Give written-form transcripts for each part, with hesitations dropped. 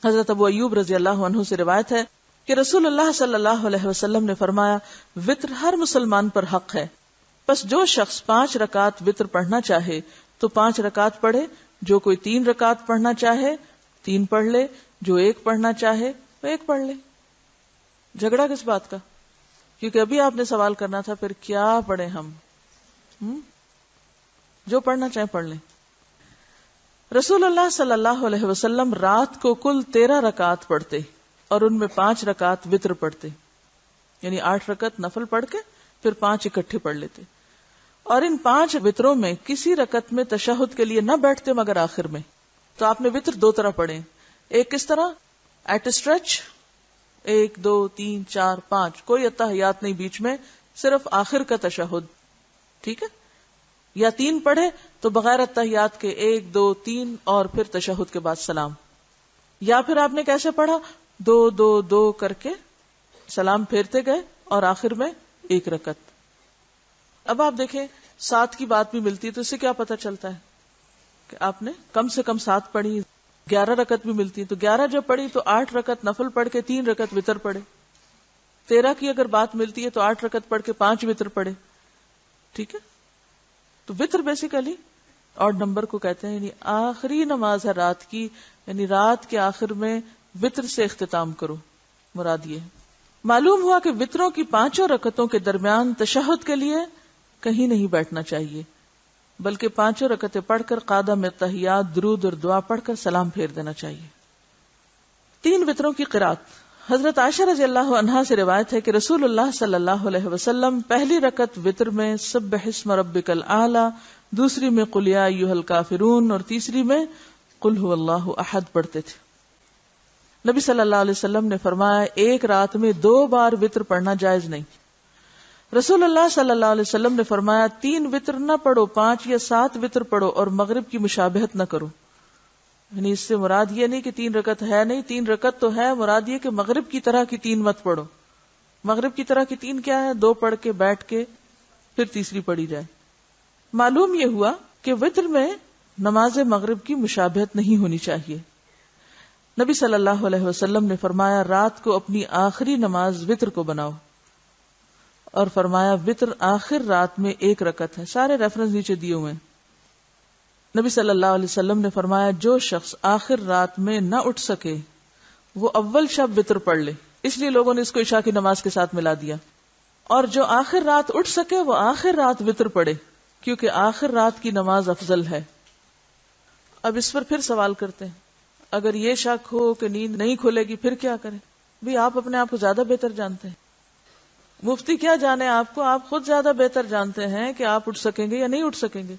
حضرت ابو ایوب رضی اللہ عنہ سے روایت ہے کہ رسول اللہ صلی اللہ علیہ وسلم نے فرمایا وطر ہر مسلمان پر حق ہے، پس جو شخص 5 رکعت وطر پڑھنا چاہے تو 5 رکعت پڑھے، جو کوئی 3 رکعت پڑھنا چاہے 3 پڑھ لے، جو 1 پڑھنا چاہے وہ 1 پڑھ لے۔ جھگڑا کس بات کا؟ کیونکہ ابھی آپ نے سوال کرنا تھا پھر کیا پڑھیں ہم، جو پڑھنا چاہیں پڑھ لیں۔ رسول اللہ صلی اللہ علیہ وسلم رات کو کل 13 رکعت پڑھتے اور ان میں 5 رکعت وطر پڑھتے، یعنی 8 رکعت نفل پڑھ کے پھر 5 اکٹھے پڑھ لیتے، اور ان 5 وطروں میں کسی رکعت میں تشہد کے لیے نہ بیٹھتے مگر آخر میں۔ تو آپ نے وطر 2 طرح پڑھے، ایک کس طرح ایٹ اسٹریچ، 1 2 3 4 5، کوئی اتحیات نہیں بیچ میں، صرف آخر کا تشہد، ٹھیک ہے، یا 3 پڑھے تو بغیر اتحیات کے 1 2 3 اور پھر تشہد کے بعد سلام، یا پھر آپ نے کیسے پڑھا 2 2 2 کر کے سلام پھیرتے گئے اور آخر میں 1 رکعت۔ اب آپ دیکھیں 7 کی بات بھی ملتی ہے تو اس سے کیا پتہ چلتا ہے کہ آپ نے کم سے کم 7 پڑھی، 11 رکعت بھی ملتی ہے تو 11 جب پڑھی تو 8 رکعت نفل پڑھ کے 3 رکعت وطر پڑھے، 13 کی اگر بات ملتی ہے تو 8 رکعت پڑھ کے 5 وطر پڑھے، ٹھیک ہے۔ تو وطر بیسیکلی آڈ نمبر کو کہتے ہیں، یعنی آخری نماز ہے رات کی، یعنی رات کے آخر میں وطر سے اختتام کرو، مراد یہ ہے۔ معلوم ہوا کہ وطروں کی 5 رکعتوں کے درمیان تشہد کے لیے کہیں نہیں بیٹھنا چاہیے، بلکہ 5 رکعتیں پڑھ کر قاعدہ میں تحیات، درود اور دعا پڑھ کر سلام پھیر دینا چاہیے۔ 3 وطروں کی قرات۔ حضرت عائشہ رضی اللہ عنہا سے روایت ہے کہ رسول اللہ صلی اللہ علیہ وسلم پہلی رکعت وطر میں سبح اسم ربک الاعلی، دوسری میں قل یا ایھا الکافرون اور تیسری میں قل ھو اللہ احد پڑھتے تھے۔ نبی صلی اللہ علیہ وسلم نے فرمایا ایک رات میں 2 بار وطر پڑھنا جائز نہیں۔ رسول اللہ صلی اللہ علیہ وسلم نے فرمایا 3 وطر نہ پڑھو، 5 یا 7 وطر پڑھو اور مغرب کی مشابہت نہ کرو، یعنی اس سے مراد یہ نہیں کہ 3 رکعت ہے نہیں، 3 رکعت تو ہے، مراد یہ کہ مغرب کی طرح کی 3 مت پڑھو۔ مغرب کی طرح کی 3 کیا ہے؟ 2 پڑھ کے بیٹھ کے پھر تیسری پڑھی جائے۔ معلوم یہ ہوا کہ وطر میں نماز مغرب کی مشابہت نہیں ہونی چاہیے۔ نبی صلی اللہ علیہ وسلم نے فرمایا رات کو اپنی آخری نماز وطر کو بناؤ، اور فرمایا وطر آخر رات میں 1 رکعت ہے۔ سارے ریفرنس نیچے دیے ہوئے ہیں۔ نبی صلی اللہ علیہ وسلم نے فرمایا جو شخص آخر رات میں نہ اٹھ سکے وہ اول شب وطر پڑھ لے، اس لیے لوگوں نے اس کو عشاء کی نماز کے ساتھ ملا دیا، اور جو آخر رات اٹھ سکے وہ آخر رات وطر پڑھے، کیونکہ آخر رات کی نماز افضل ہے۔ اب اس پر پھر سوال کرتے ہیں، اگر یہ شک ہو کہ نیند نہیں کھلے گی پھر کیا کریں؟ بھی آپ اپنے آپ کو زیادہ بہتر جانتے ہیں، مفتی کیا جانے آپ کو، آپ خود زیادہ بہتر جانتے ہیں کہ آپ اٹھ سکیں گے یا نہیں اٹھ سکیں گے۔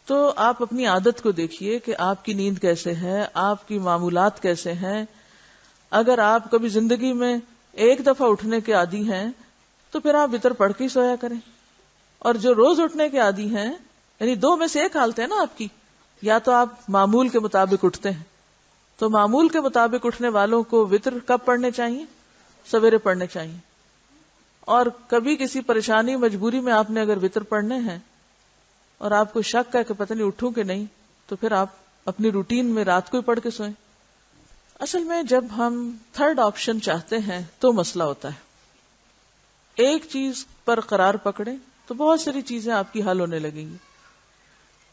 تو آپ اپنی عادت کو دیکھیے کہ آپ کی نیند کیسے ہے، آپ کی معمولات کیسے ہیں۔ اگر آپ کبھی زندگی میں 1 دفعہ اٹھنے کے عادی ہیں تو پھر آپ وطر پڑھ کے ہی سویا کریں، اور جو روز اٹھنے کے عادی ہیں، یعنی 2 میں سے 1 حالت ہے نا آپ کی، یا تو آپ معمول کے مطابق اٹھتے ہیں، تو معمول کے مطابق اٹھنے والوں کو وطر کب پڑھنے چاہیے؟ سویرے پڑھنے چاہیے۔ اور کبھی کسی پریشانی مجبوری میں آپ نے اگر وطر پڑھنے ہیں اور آپ کو شک ہے کہ پتہ نہیں اٹھوں کہ نہیں، تو پھر آپ اپنی روٹین میں رات کو ہی پڑھ کے سوئیں۔ اصل میں جب ہم 3rd آپشن چاہتے ہیں تو مسئلہ ہوتا ہے۔ ایک چیز پر قرار پکڑیں تو بہت ساری چیزیں آپ کی حل ہونے لگیں گی۔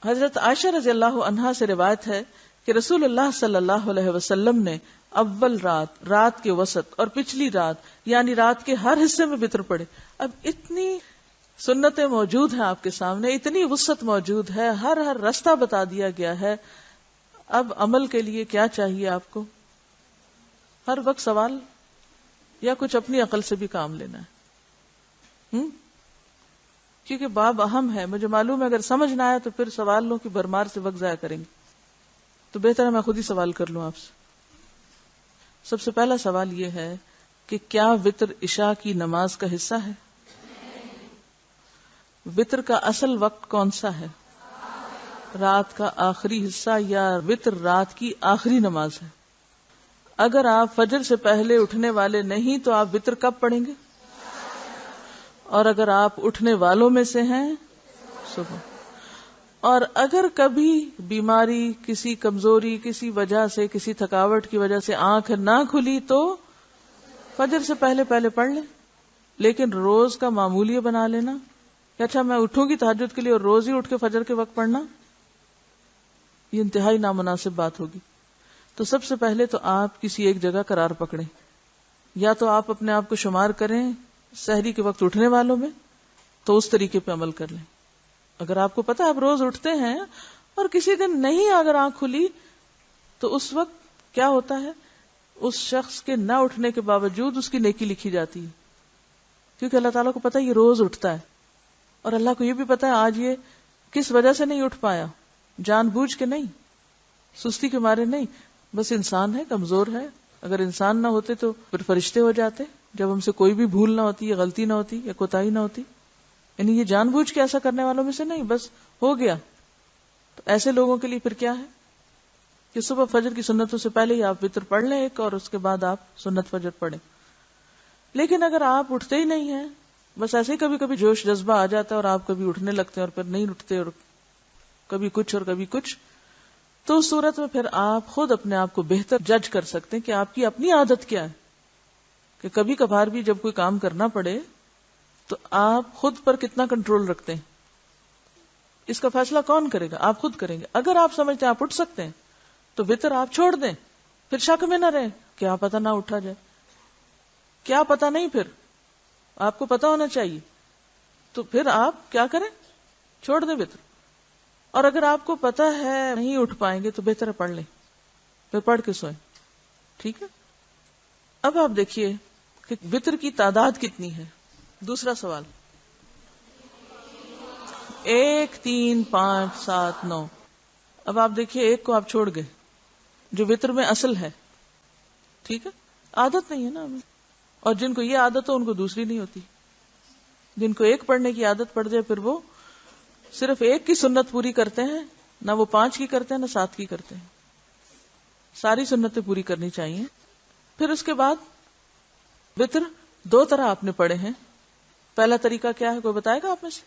حضرت عائشہ رضی اللہ عنہا سے روایت ہے کہ رسول اللہ صلی اللہ علیہ وسلم نے اول رات، رات کے وسط اور پچھلی رات، یعنی رات کے ہر حصے میں وطر پڑھے۔ اب اتنی سنتیں موجود ہیں آپ کے سامنے، اتنی وسعت موجود ہے، ہر رستہ بتا دیا گیا ہے، اب عمل کے لیے کیا چاہیے آپ کو؟ ہر وقت سوال یا کچھ اپنی عقل سے بھی کام لینا ہے، کیونکہ باب اہم ہے۔ مجھے معلوم ہے اگر سمجھ نہ آئے تو پھر سوالوں کی بھرمار سے وقت ضائع کریں گے، تو بہتر ہے میں خود ہی سوال کر لوں آپ سے۔ سب سے پہلا سوال یہ ہے کہ کیا وطر عشاء کی نماز کا حصہ ہے؟ وطر کا اصل وقت کون سا ہے؟ رات کا آخری حصہ، یا وطر رات کی آخری نماز ہے؟ اگر آپ فجر سے پہلے اٹھنے والے نہیں تو آپ وطر کب پڑھیں گے؟ اور اگر آپ اٹھنے والوں میں سے ہیں صبح۔ اور اگر کبھی بیماری، کسی کمزوری، کسی وجہ سے، کسی تھکاوٹ کی وجہ سے آنکھ نہ کھلی تو فجر سے پہلے پڑھ لیں. لیکن روز کا معمول یہ بنا لینا کہ اچھا میں اٹھوں گی تہجد کے لیے اور روز ہی اٹھ کے فجر کے وقت پڑھنا، یہ انتہائی نامناسب بات ہوگی. تو سب سے پہلے تو آپ کسی ایک جگہ قرار پکڑیں. یا تو آپ اپنے آپ کو شمار کریں سحری کے وقت اٹھنے والوں میں، تو اس طریقے پہ عمل کر لیں. اگر آپ کو پتا آپ روز اٹھتے ہیں اور کسی دن نہیں اگر آنکھ کھلی تو اس وقت کیا ہوتا ہے، اس شخص کے نہ اٹھنے کے باوجود اس کی نیکی لکھی جاتی ہے، کیونکہ اللہ تعالیٰ کو پتا یہ روز اٹھتا ہے. اور اللہ کو یہ بھی پتا ہے آج یہ کس وجہ سے نہیں اٹھ پایا، جان بوجھ کے نہیں، سستی کے مارے نہیں، بس انسان ہے، کمزور ہے. اگر انسان نہ ہوتے تو پھر فرشتے ہو جاتے، جب ہم سے کوئی بھی بھول نہ ہوتی یا غلطی نہ ہوتی یا کوتاہی نہ ہوتی. یعنی یہ جان بوجھ کے ایسا کرنے والوں میں سے نہیں، بس ہو گیا. تو ایسے لوگوں کے لیے پھر کیا ہے کہ صبح فجر کی سنتوں سے پہلے ہی آپ وتر پڑھ لیں ایک، اور اس کے بعد آپ سنت فجر پڑھیں. لیکن اگر آپ اٹھتے ہی نہیں ہیں، بس ایسے ہی کبھی کبھی جوش جذبہ آ جاتا ہے اور آپ کبھی اٹھنے لگتے ہیں اور پھر نہیں اٹھتے، اور کبھی کچھ اور کبھی کچھ، تو اس صورت میں پھر آپ خود اپنے آپ کو بہتر جج کر سکتے ہیں کہ آپ کی اپنی عادت کیا ہے. کہ کبھی کبھار بھی جب کوئی کام کرنا پڑے تو آپ خود پر کتنا کنٹرول رکھتے ہیں، اس کا فیصلہ کون کرے گا؟ آپ خود کریں گے. اگر آپ سمجھتے ہیں آپ اٹھ سکتے ہیں تو وتر آپ چھوڑ دیں، پھر شک میں نہ رہیں کیا پتہ نہ اٹھا جائے، کیا پتہ نہیں، پھر آپ کو پتہ ہونا چاہیے. تو پھر آپ کیا کریں، چھوڑ دیں وتر. اور اگر آپ کو پتہ ہے نہیں اٹھ پائیں گے تو بہتر ہے پڑھ لیں، پھر پڑھ کے سوئیں. ٹھیک ہے. اب آپ دیکھیے کہ وتر کی تعداد کتنی ہے. دوسرا سوال، 1 3 5 7 9. اب آپ دیکھیے ایک کو آپ چھوڑ گئے جو وتر میں اصل ہے. ٹھیک ہے، عادت نہیں ہے نا ہمیں. اور جن کو یہ عادت ہو ان کو دوسری نہیں ہوتی. جن کو ایک پڑھنے کی عادت پڑ جائے پھر وہ صرف ایک کی سنت پوری کرتے ہیں، نہ وہ 5 کی کرتے ہیں نہ 7 کی کرتے ہیں. ساری سنتیں پوری کرنی چاہیے. پھر اس کے بعد وتر 2 طرح آپ نے پڑھے ہیں. پہلا طریقہ کیا ہے، کوئی بتائے گا آپ میں سے؟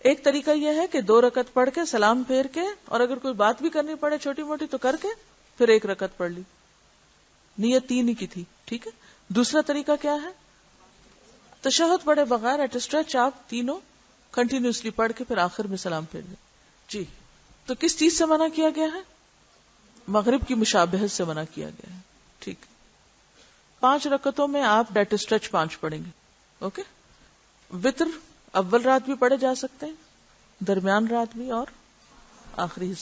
ایک طریقہ یہ ہے کہ 2 رکعت پڑھ کے سلام پھیر کے، اور اگر کوئی بات بھی کرنی پڑے چھوٹی موٹی تو کر کے پھر 1 رکعت پڑھ لی، نیت 3 ہی کی تھی. ٹھیک ہے. دوسرا طریقہ کیا ہے، تشہد پڑھے بغیر ایٹ اسٹریچ آپ تینوں کنٹینیوسلی پڑھ کے پھر آخر میں سلام پھیر دیں. جی. تو کس چیز سے منع کیا گیا ہے؟ مغرب کی مشابہت سے منع کیا گیا ہے. ٹھیک. 5 رکعتوں میں آپ ڈیٹ اسٹریچ 5 پڑھیں گے. اوکے. وتر اول رات بھی پڑھے جا سکتے ہیں، درمیان رات بھی، اور آخری حصہ.